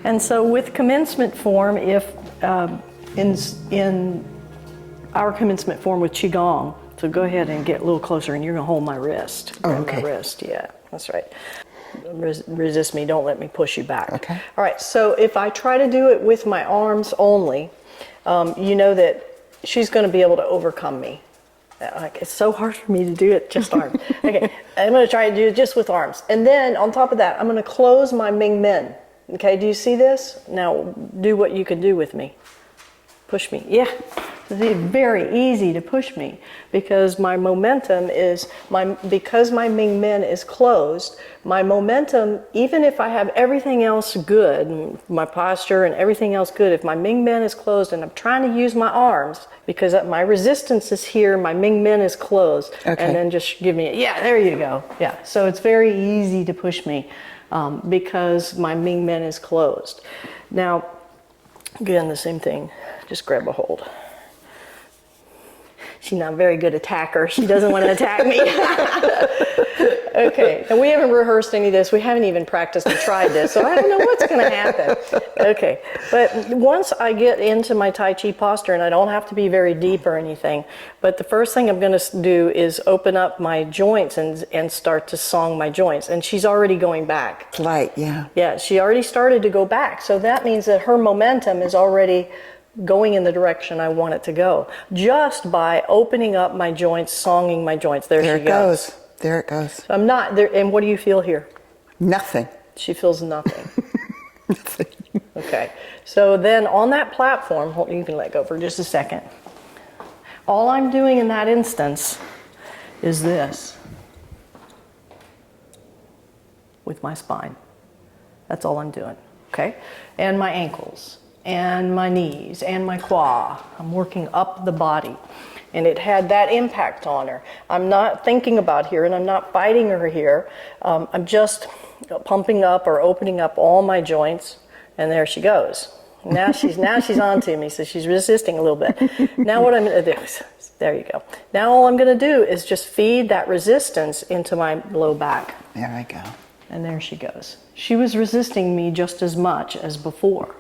And so with commencement form, if in our commencement form with Qigong, so go ahead and get a little closer and you're gonna hold my wrist. Oh, okay. My wrist, yeah, that's right. Resist me, don't let me push you back. Okay. All right, so if I try to do it with my arms only, you know that she's gonna be able to overcome me. Like, it's so hard for me to do it just arms. Okay, I'm gonna try to do it just with arms. And then on top of that, I'm gonna close my Ming Men. Okay, do you see this? Now do what you can do with me. Push me, yeah. It's very easy to push me because my momentum is, because my Ming Men is closed, my momentum, even if I have everything else good, my posture and everything else good, if my Ming Men is closed and I'm trying to use my arms, because my resistance is here, my Ming Men is closed, okay. And then just give me, yeah, there you go. Yeah, so it's very easy to push me because my Ming Men is closed. Now, again, the same thing, just grab a hold. She's not a very good attacker. She doesn't want to attack me. Okay, and we haven't rehearsed any of this. We haven't even practiced and tried this, so I don't know what's going to happen. Okay, but once I get into my Tai Chi posture, and I don't have to be very deep or anything, but the first thing I'm going to do is open up my joints and start to song my joints. And she's already going back. Right, yeah. Yeah, she already started to go back. So that means that her momentum is already going in the direction I want it to go, just by opening up my joints, songing my joints. There she goes. There it goes. So I'm not there. And what do you feel here? Nothing. She feels nothing. Nothing. Okay. So then on that platform, you can let go for just a second. All I'm doing in that instance is this with my spine. That's all I'm doing. Okay. And my ankles, and my knees, and my quad. I'm working up the body. And it had that impact on her. I'm not thinking about here, and I'm not fighting her here. I'm just pumping up or opening up all my joints, and there she goes. Now she's on to me, so she's resisting a little bit. Now what I'm going to do is, there you go. Now all I'm going to do is just feed that resistance into my low back. There I go. And there she goes. She was resisting me just as much as before.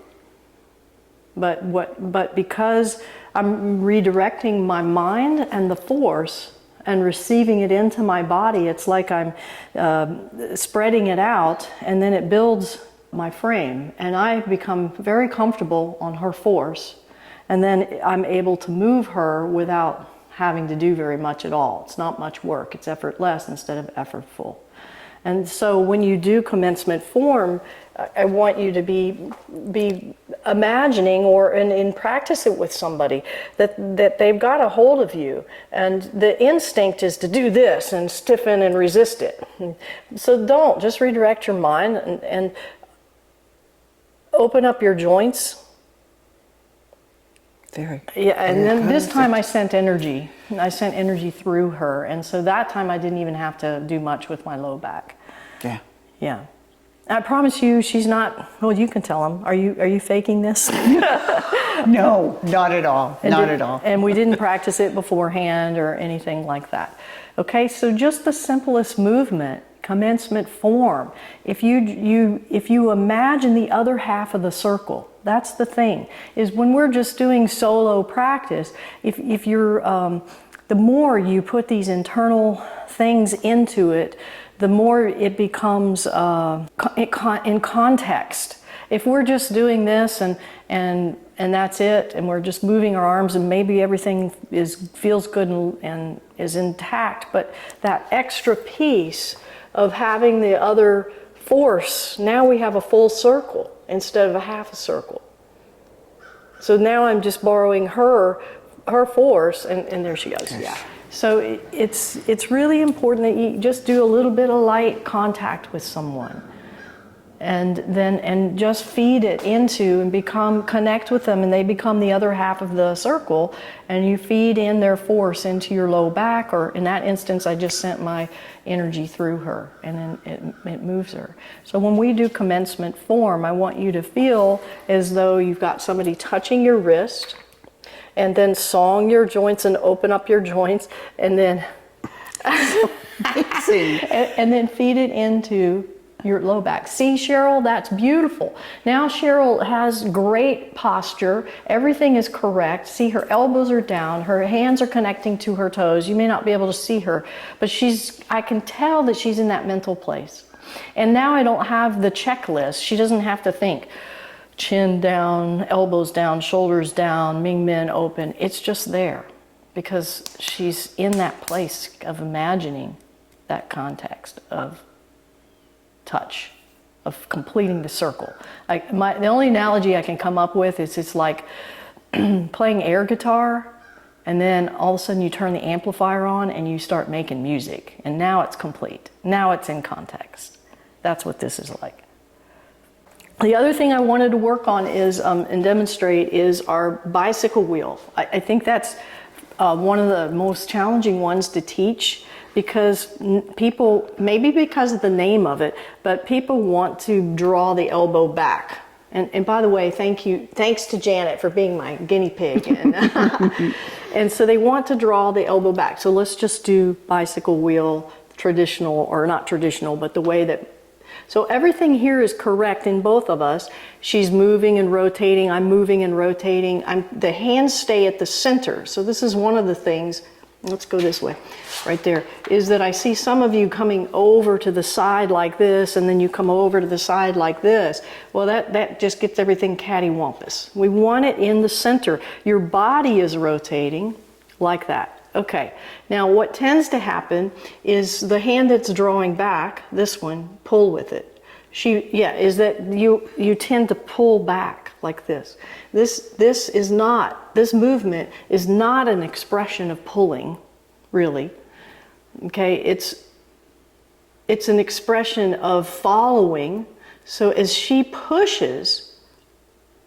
But because I'm redirecting my mind and the force and receiving it into my body, it's like I'm spreading it out, and then it builds my frame, and I become very comfortable on her force, and then I'm able to move her without having to do very much at all. It's not much work. It's effortless instead of effortful. And so when you do commencement form, I want you to be imagining or in practice it with somebody that they've got a hold of you, and the instinct is to do this and stiffen and resist it. So don't, just redirect your mind and open up your joints. Yeah, and then this time I sent energy. I sent energy through her, and so that time I didn't even have to do much with my low back. Yeah. Yeah. I promise you, she's not. Well, you can tell them. Are you faking this? No, not at all. Not at all. And we didn't practice it beforehand or anything like that. Okay, so just the simplest movement, commencement form. If you imagine the other half of the circle. That's the thing, is when we're just doing solo practice, if you're, the more you put these internal things into it, the more it becomes in context. If we're just doing this and that's it, and we're just moving our arms, and maybe everything feels good and is intact, but that extra piece of having the other force, now we have a full circle instead of a half a circle. So now I'm just borrowing her force, and there she goes. Yes. Yeah. So it's really important that you just do a little bit of light contact with someone, and just feed it into and connect with them, and they become the other half of the circle, and you feed in their force into your low back, or in that instance I just sent my energy through her, and then it moves her. So when we do commencement form, I want you to feel as though you've got somebody touching your wrist, and then song your joints and open up your joints, and then and then feed it into your low back. See, Cheryl, that's beautiful. Now Cheryl has great posture. Everything is correct. See, her elbows are down. Her hands are connecting to her toes. You may not be able to see her, but I can tell that she's in that mental place. And now I don't have the checklist. She doesn't have to think chin down, elbows down, shoulders down, Ming Men open. It's just there because she's in that place of imagining that context of touch, of completing the circle. The only analogy I can come up with is it's like playing air guitar, and then all of a sudden you turn the amplifier on and you start making music, and now it's complete. Now it's in context. That's what this is like. The other thing I wanted to work on is and demonstrate is our bicycle wheel. I think that's one of the most challenging ones to teach, because people, maybe because of the name of it, but people want to draw the elbow back. And by the way, thanks to Janet for being my guinea pig. And so they want to draw the elbow back. So let's just do bicycle wheel, traditional, or not traditional, but the way that. So everything here is correct in both of us. She's moving and rotating, I'm moving and rotating. The hands stay at the center. So this is one of the things, let's go this way, right there, is that I see some of you coming over to the side like this, and then you come over to the side like this. Well, that just gets everything cattywampus. We want it in the center. Your body is rotating like that. Okay, now what tends to happen is the hand that's drawing back, this one, pull with it. Is that you tend to pull back like this. This movement is not an expression of pulling, really. Okay, it's an expression of following. So as she pushes,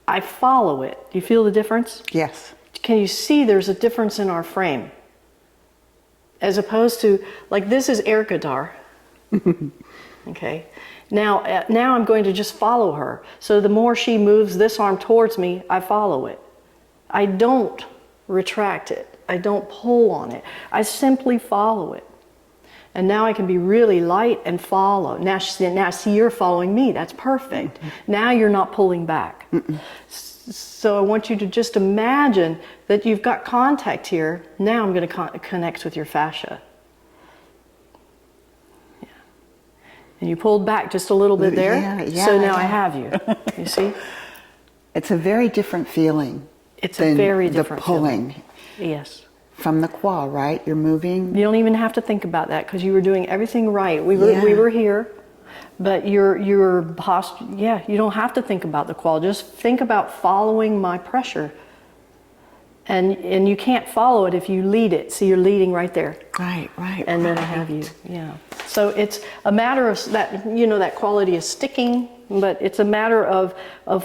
I follow it. Do you feel the difference? Yes. Can you see there's a difference in our frame? As opposed to, like, this is air guitar. Okay. Now I'm going to just follow her. So the more she moves this arm towards me, I follow it. I don't retract it. I don't pull on it. I simply follow it. And now I can be really light and follow. Now see, you're following me. That's perfect. Now you're not pulling back. So I want you to just imagine that you've got contact here. Now I'm going to connect with your fascia. Yeah. And you pulled back just a little bit there. Yeah, so now I have you. You see? It's a very different feeling. It's a very different the pulling. Feeling. Yes. From the qua, right? You're moving. You don't even have to think about that because you were doing everything right. We were here. But your posture, you don't have to think about the qual. Just think about following my pressure. And you can't follow it if you lead it. See, you're leading right there. Right. And then I have you, So it's a matter of that, that quality is sticking, but it's a matter of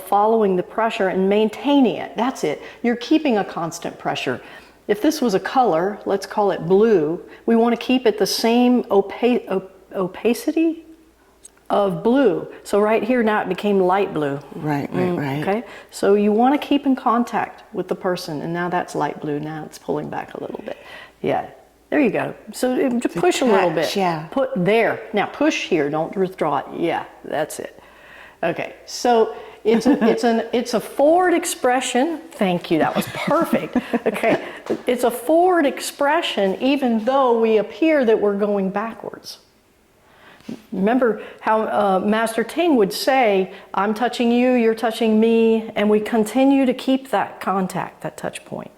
following the pressure and maintaining it. That's it. You're keeping a constant pressure. If this was a color, let's call it blue, we want to keep it the same opacity of blue. So right here now it became light blue. Right. Okay, so you want to keep in contact with the person, and now that's light blue. Now it's pulling back a little bit. Yeah, there you go. So to push a little bit. Yeah. Put there. Now push here. Don't withdraw it. Yeah, that's it. Okay, so it's a forward expression. Thank you. That was perfect. Okay, it's a forward expression, even though we appear that we're going backwards. Remember how Master Ting would say, I'm touching you, you're touching me, and we continue to keep that contact, that touch point.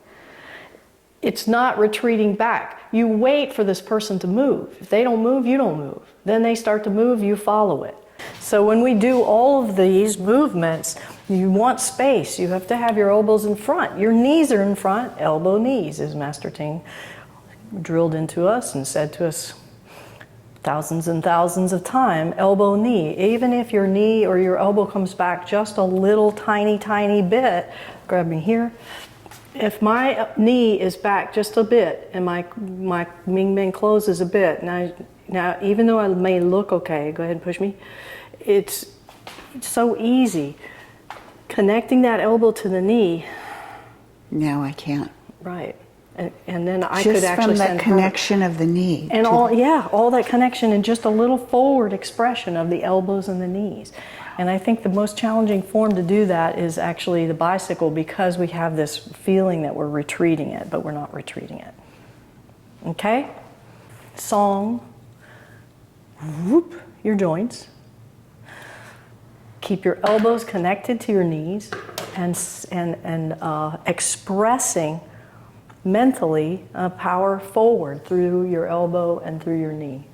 It's not retreating back. You wait for this person to move. If they don't move, you don't move. Then they start to move, you follow it. So when we do all of these movements, you want space. You have to have your elbows in front. Your knees are in front, elbow knees, as Master Ting drilled into us and said to us thousands and thousands of times, elbow knee. Even if your knee or your elbow comes back just a little tiny bit, grab me here. If my knee is back just a bit and my Ming Men closes a bit, now even though I may look okay, go ahead and push me, it's so easy. Connecting that elbow to the knee. Now I can't. Right. and then I Just could actually from send that her. connection of the knee. And to- all that connection and just a little forward expression of the elbows and the knees. And I think the most challenging form to do that is actually the bicycle, because we have this feeling that we're retreating it, but we're not retreating it. Okay? Song. Whoop, your joints. Keep your elbows connected to your knees and expressing mentally power forward through your elbow and through your knee.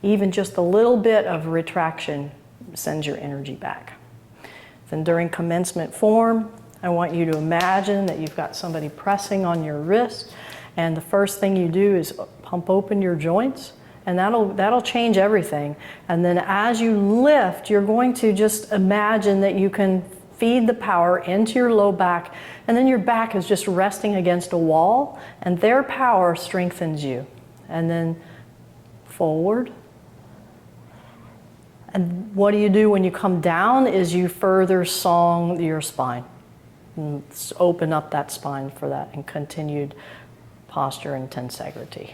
Even just a little bit of retraction sends your energy back. Then during commencement form, I want you to imagine that you've got somebody pressing on your wrist, and the first thing you do is pump open your joints, and that'll change everything. And then as you lift, you're going to just imagine that you can feed the power into your low back, and then your back is just resting against a wall, and their power strengthens you. And then forward. And what you do when you come down is you further song your spine. And open up that spine for that and continued posture and tensegrity.